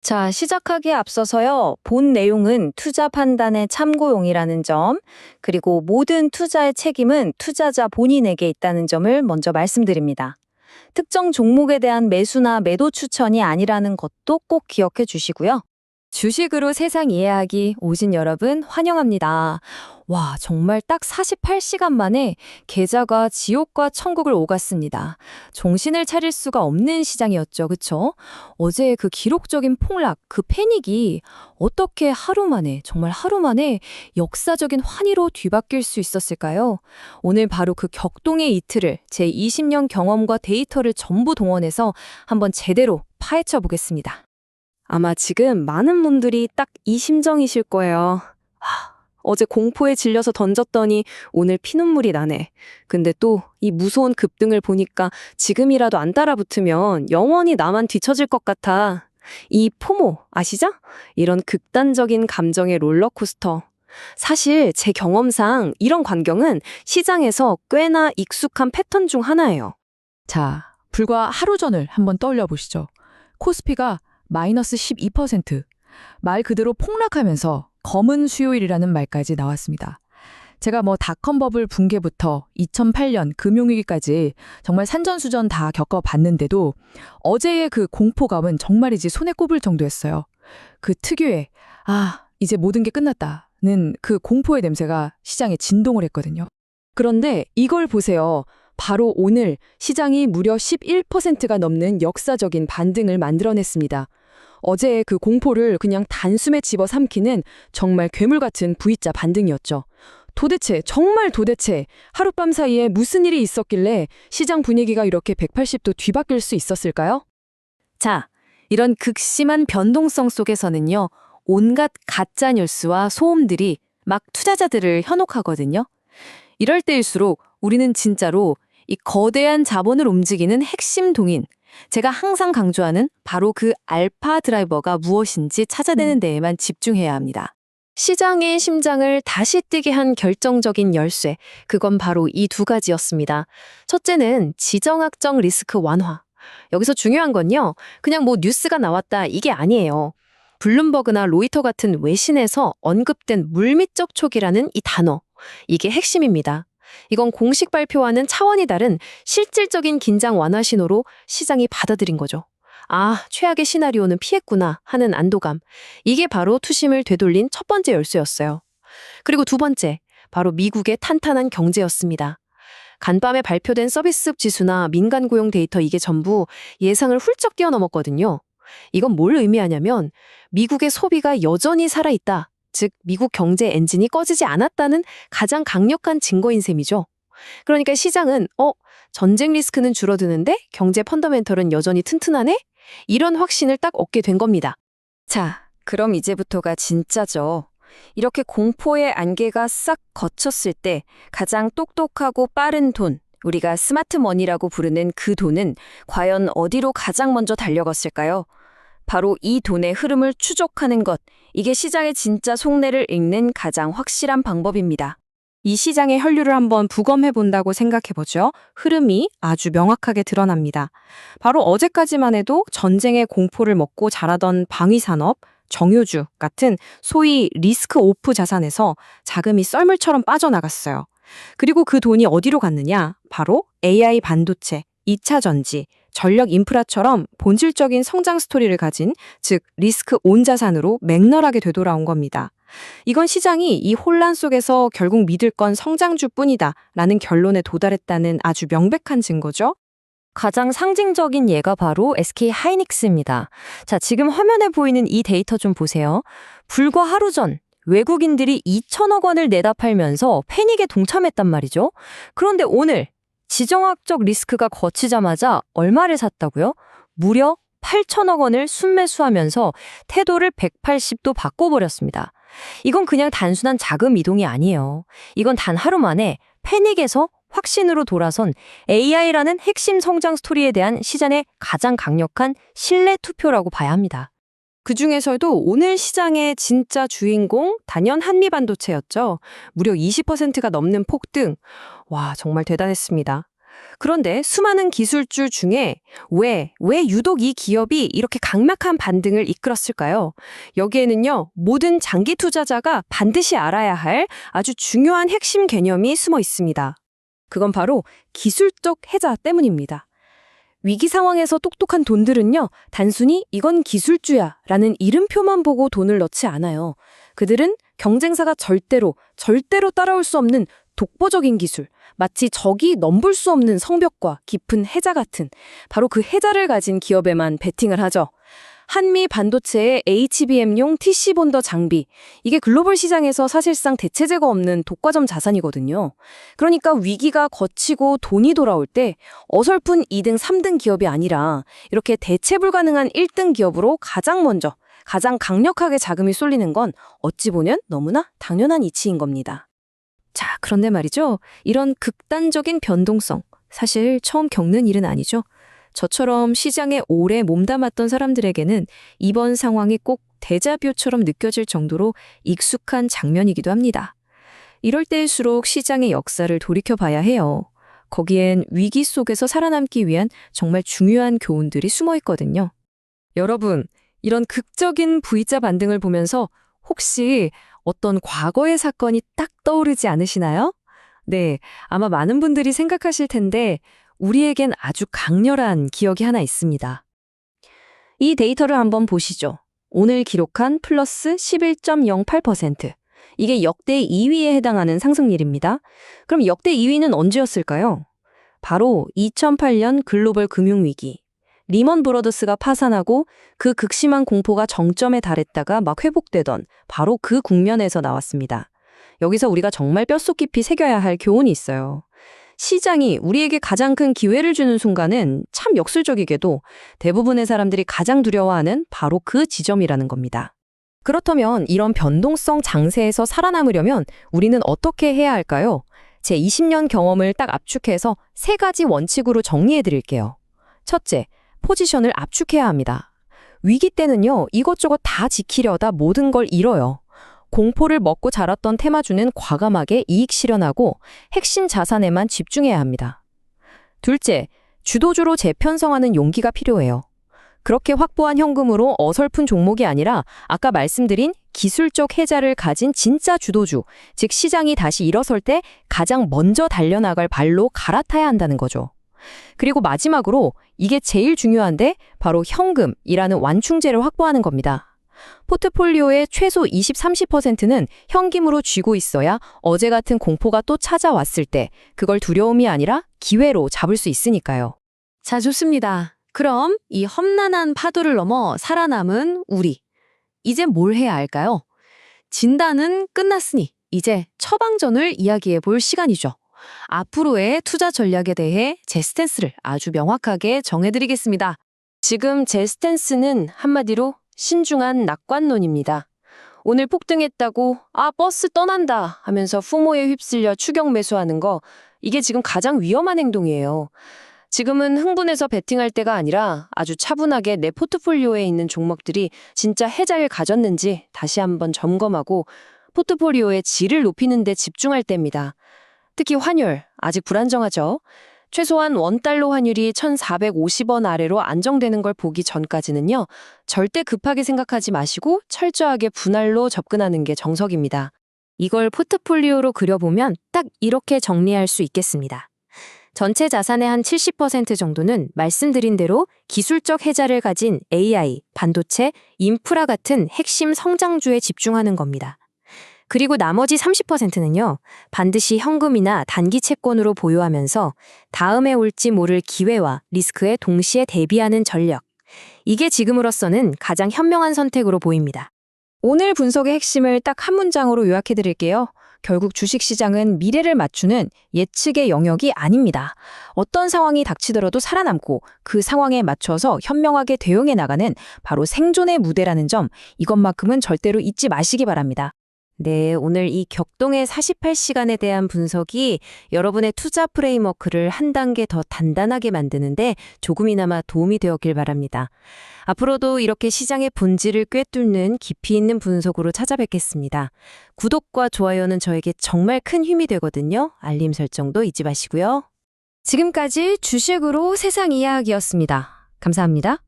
자, 시작하기에 앞서서요, 본 내용은 투자 판단의 참고용이라는 점, 그리고 모든 투자의 책임은 투자자 본인에게 있다는 점을 먼저 말씀드립니다. 특정 종목에 대한 매수나 매도 추천이 아니라는 것도 꼭 기억해 주시고요. 주식으로 세상 이해하기 오신 여러분 환영합니다. 와, 정말 딱 48시간 만에 계좌가 지옥과 천국을 오갔습니다. 정신을 차릴 수가 없는 시장이었죠. 그쵸? 어제 그 기록적인 폭락, 그 패닉이 어떻게 하루 만에, 정말 하루 만에 역사적인 환희로 뒤바뀔 수 있었을까요? 오늘 바로 그 격동의 이틀을 제 20년 경험과 데이터를 전부 동원해서 한번 제대로 파헤쳐 보겠습니다. 아마 지금 많은 분들이 딱 이 심정이실 거예요. 어제 공포에 질려서 던졌더니 오늘 피눈물이 나네. 근데 또 이 무서운 급등을 보니까 지금이라도 안 따라붙으면 영원히 나만 뒤처질 것 같아. 이 포모 아시죠? 이런 극단적인 감정의 롤러코스터. 사실 제 경험상 이런 광경은 시장에서 꽤나 익숙한 패턴 중 하나예요. 자, 불과 하루 전을 한번 떠올려 보시죠. 코스피가 마이너스 12%, 말 그대로 폭락하면서 검은 수요일이라는 말까지 나왔습니다. 제가 닷컴 버블 붕괴부터 2008년 금융위기까지 정말 산전수전 다 겪어봤는데도 어제의 그 공포감은 정말이지 손에 꼽을 정도였어요. 그 특유의 이제 모든 게 끝났다는 그 공포의 냄새가 시장에 진동을 했거든요. 그런데 이걸 보세요. 바로 오늘 시장이 무려 11%가 넘는 역사적인 반등을 만들어냈습니다. 어제의 그 공포를 그냥 단숨에 집어삼키는 정말 괴물 같은 V자 반등이었죠. 정말 도대체 하룻밤 사이에 무슨 일이 있었길래 시장 분위기가 이렇게 180도 뒤바뀔 수 있었을까요? 자, 이런 극심한 변동성 속에서는요, 온갖 가짜 뉴스와 소음들이 막 투자자들을 현혹하거든요. 이럴 때일수록 우리는 진짜로 이 거대한 자본을 움직이는 핵심 동인, 제가 항상 강조하는 바로 그 알파 드라이버가 무엇인지 찾아내는 데에만 집중해야 합니다. 시장의 심장을 다시 뛰게 한 결정적인 열쇠, 그건 바로 이 두 가지였습니다. 첫째는 지정학적 리스크 완화. 여기서 중요한 건요, 그냥 뉴스가 나왔다 이게 아니에요. 블룸버그나 로이터 같은 외신에서 언급된 물밑적 촉이라는 이 단어, 이게 핵심입니다. 이건 공식 발표와는 차원이 다른 실질적인 긴장 완화 신호로 시장이 받아들인 거죠. 최악의 시나리오는 피했구나 하는 안도감. 이게 바로 투심을 되돌린 첫 번째 열쇠였어요. 그리고 두 번째, 바로 미국의 탄탄한 경제였습니다. 간밤에 발표된 서비스 지수나 민간 고용 데이터 이게 전부 예상을 훌쩍 뛰어넘었거든요. 이건 뭘 의미하냐면 미국의 소비가 여전히 살아있다. 즉 미국 경제 엔진이 꺼지지 않았다는 가장 강력한 증거인 셈이죠. 그러니까 시장은 전쟁 리스크는 줄어드는데 경제 펀더멘털은 여전히 튼튼하네? 이런 확신을 딱 얻게 된 겁니다. 자, 그럼 이제부터가 진짜죠. 이렇게 공포의 안개가 싹 걷혔을 때 가장 똑똑하고 빠른 돈, 우리가 스마트머니라고 부르는 그 돈은 과연 어디로 가장 먼저 달려갔을까요? 바로 이 돈의 흐름을 추적하는 것, 이게 시장의 진짜 속내를 읽는 가장 확실한 방법입니다. 이 시장의 혈류를 한번 부검해 본다고 생각해보죠. 흐름이 아주 명확하게 드러납니다. 바로 어제까지만 해도 전쟁의 공포를 먹고 자라던 방위산업, 정유주 같은 소위 리스크 오프 자산에서 자금이 썰물처럼 빠져나갔어요. 그리고 그 돈이 어디로 갔느냐? 바로 AI 반도체, 2차 전지, 전력 인프라처럼 본질적인 성장 스토리를 가진, 즉 리스크 온 자산으로 맥널하게 되돌아온 겁니다. 이건 시장이 이 혼란 속에서 결국 믿을 건 성장주뿐이다 라는 결론에 도달했다는 아주 명백한 증거죠. 가장 상징적인 예가 바로 SK 하이닉스입니다. 자, 지금 화면에 보이는 이 데이터 좀 보세요. 불과 하루 전 외국인들이 2천억 원을 내다 팔면서 패닉에 동참했단 말이죠. 그런데 오늘 지정학적 리스크가 거치자마자 얼마를 샀다고요? 무려 8천억 원을 순매수하면서 태도를 180도 바꿔버렸습니다. 이건 그냥 단순한 자금 이동이 아니에요. 이건 단 하루 만에 패닉에서 확신으로 돌아선 AI라는 핵심 성장 스토리에 대한 시장의 가장 강력한 신뢰 투표라고 봐야 합니다. 그중에서도 오늘 시장의 진짜 주인공 단연 한미반도체였죠. 무려 20%가 넘는 폭등. 와, 정말 대단했습니다. 그런데 수많은 기술주 중에 왜 유독 이 기업이 이렇게 강력한 반등을 이끌었을까요? 여기에는요, 모든 장기 투자자가 반드시 알아야 할 아주 중요한 핵심 개념이 숨어 있습니다. 그건 바로 기술적 해자 때문입니다. 위기 상황에서 똑똑한 돈들은요, 단순히 이건 기술주야 라는 이름표만 보고 돈을 넣지 않아요. 그들은 경쟁사가 절대로 따라올 수 없는 독보적인 기술, 마치 적이 넘볼 수 없는 성벽과 깊은 해자 같은 바로 그 해자를 가진 기업에만 베팅을 하죠. 한미 반도체의 HBM용 TC 본더 장비, 이게 글로벌 시장에서 사실상 대체제가 없는 독과점 자산이거든요. 그러니까 위기가 거치고 돈이 돌아올 때 어설픈 2등, 3등 기업이 아니라 이렇게 대체 불가능한 1등 기업으로 가장 먼저, 가장 강력하게 자금이 쏠리는 건 어찌 보면 너무나 당연한 이치인 겁니다. 자, 그런데 말이죠. 이런 극단적인 변동성, 사실 처음 겪는 일은 아니죠. 저처럼 시장에 오래 몸담았던 사람들에게는 이번 상황이 꼭 데자뷰처럼 느껴질 정도로 익숙한 장면이기도 합니다. 이럴 때일수록 시장의 역사를 돌이켜봐야 해요. 거기엔 위기 속에서 살아남기 위한 정말 중요한 교훈들이 숨어 있거든요. 여러분, 이런 극적인 V자 반등을 보면서 혹시 어떤 과거의 사건이 딱 떠오르지 않으시나요? 네, 아마 많은 분들이 생각하실 텐데 우리에겐 아주 강렬한 기억이 하나 있습니다. 이 데이터를 한번 보시죠. 오늘 기록한 플러스 11.08%. 이게 역대 2위에 해당하는 상승률입니다. 그럼 역대 2위는 언제였을까요? 바로 2008년 글로벌 금융위기. 리먼 브러더스가 파산하고 그 극심한 공포가 정점에 달했다가 막 회복되던 바로 그 국면에서 나왔습니다. 여기서 우리가 정말 뼛속 깊이 새겨야 할 교훈이 있어요. 시장이 우리에게 가장 큰 기회를 주는 순간은 참 역설적이게도 대부분의 사람들이 가장 두려워하는 바로 그 지점이라는 겁니다. 그렇다면 이런 변동성 장세에서 살아남으려면 우리는 어떻게 해야 할까요? 제 20년 경험을 딱 압축해서 3가지 원칙으로 정리해 드릴게요. 첫째, 포지션을 압축해야 합니다. 위기 때는요, 이것저것 다 지키려다 모든 걸 잃어요. 공포를 먹고 자랐던 테마주는 과감하게 이익 실현하고 핵심 자산에만 집중해야 합니다. 둘째, 주도주로 재편성하는 용기가 필요해요. 그렇게 확보한 현금으로 어설픈 종목이 아니라 아까 말씀드린 기술적 해자를 가진 진짜 주도주, 즉 시장이 다시 일어설 때 가장 먼저 달려나갈 발로 갈아타야 한다는 거죠. 그리고 마지막으로 이게 제일 중요한데 바로 현금이라는 완충제를 확보하는 겁니다. 포트폴리오의 최소 20-30%는 현금으로 쥐고 있어야 어제 같은 공포가 또 찾아왔을 때 그걸 두려움이 아니라 기회로 잡을 수 있으니까요. 자, 좋습니다. 그럼 이 험난한 파도를 넘어 살아남은 우리. 이제 뭘 해야 할까요? 진단은 끝났으니 이제 처방전을 이야기해 볼 시간이죠. 앞으로의 투자 전략에 대해 제 스탠스를 아주 명확하게 정해드리겠습니다. 지금 제 스탠스는 한마디로 신중한 낙관론입니다. 오늘 폭등했다고 버스 떠난다 하면서 FOMO에 휩쓸려 추격 매수하는 거, 이게 지금 가장 위험한 행동이에요. 지금은 흥분해서 베팅할 때가 아니라 아주 차분하게 내 포트폴리오에 있는 종목들이 진짜 해자를 가졌는지 다시 한번 점검하고 포트폴리오의 질을 높이는 데 집중할 때입니다. 특히 환율, 아직 불안정하죠? 최소한 원달러 환율이 1,450원 아래로 안정되는 걸 보기 전까지는요, 절대 급하게 생각하지 마시고 철저하게 분할로 접근하는 게 정석입니다. 이걸 포트폴리오로 그려보면 딱 이렇게 정리할 수 있겠습니다. 전체 자산의 한 70% 정도는 말씀드린 대로 기술적 해자를 가진 AI, 반도체, 인프라 같은 핵심 성장주에 집중하는 겁니다. 그리고 나머지 30%는요, 반드시 현금이나 단기 채권으로 보유하면서 다음에 올지 모를 기회와 리스크에 동시에 대비하는 전략. 이게 지금으로서는 가장 현명한 선택으로 보입니다. 오늘 분석의 핵심을 딱 한 문장으로 요약해 드릴게요. 결국 주식시장은 미래를 맞추는 예측의 영역이 아닙니다. 어떤 상황이 닥치더라도 살아남고 그 상황에 맞춰서 현명하게 대응해 나가는 바로 생존의 무대라는 점, 이것만큼은 절대로 잊지 마시기 바랍니다. 네, 오늘 이 격동의 48시간에 대한 분석이 여러분의 투자 프레임워크를 한 단계 더 단단하게 만드는데 조금이나마 도움이 되었길 바랍니다. 앞으로도 이렇게 시장의 본질을 꿰뚫는 깊이 있는 분석으로 찾아뵙겠습니다. 구독과 좋아요는 저에게 정말 큰 힘이 되거든요. 알림 설정도 잊지 마시고요. 지금까지 주식으로 세상 이야기였습니다. 감사합니다.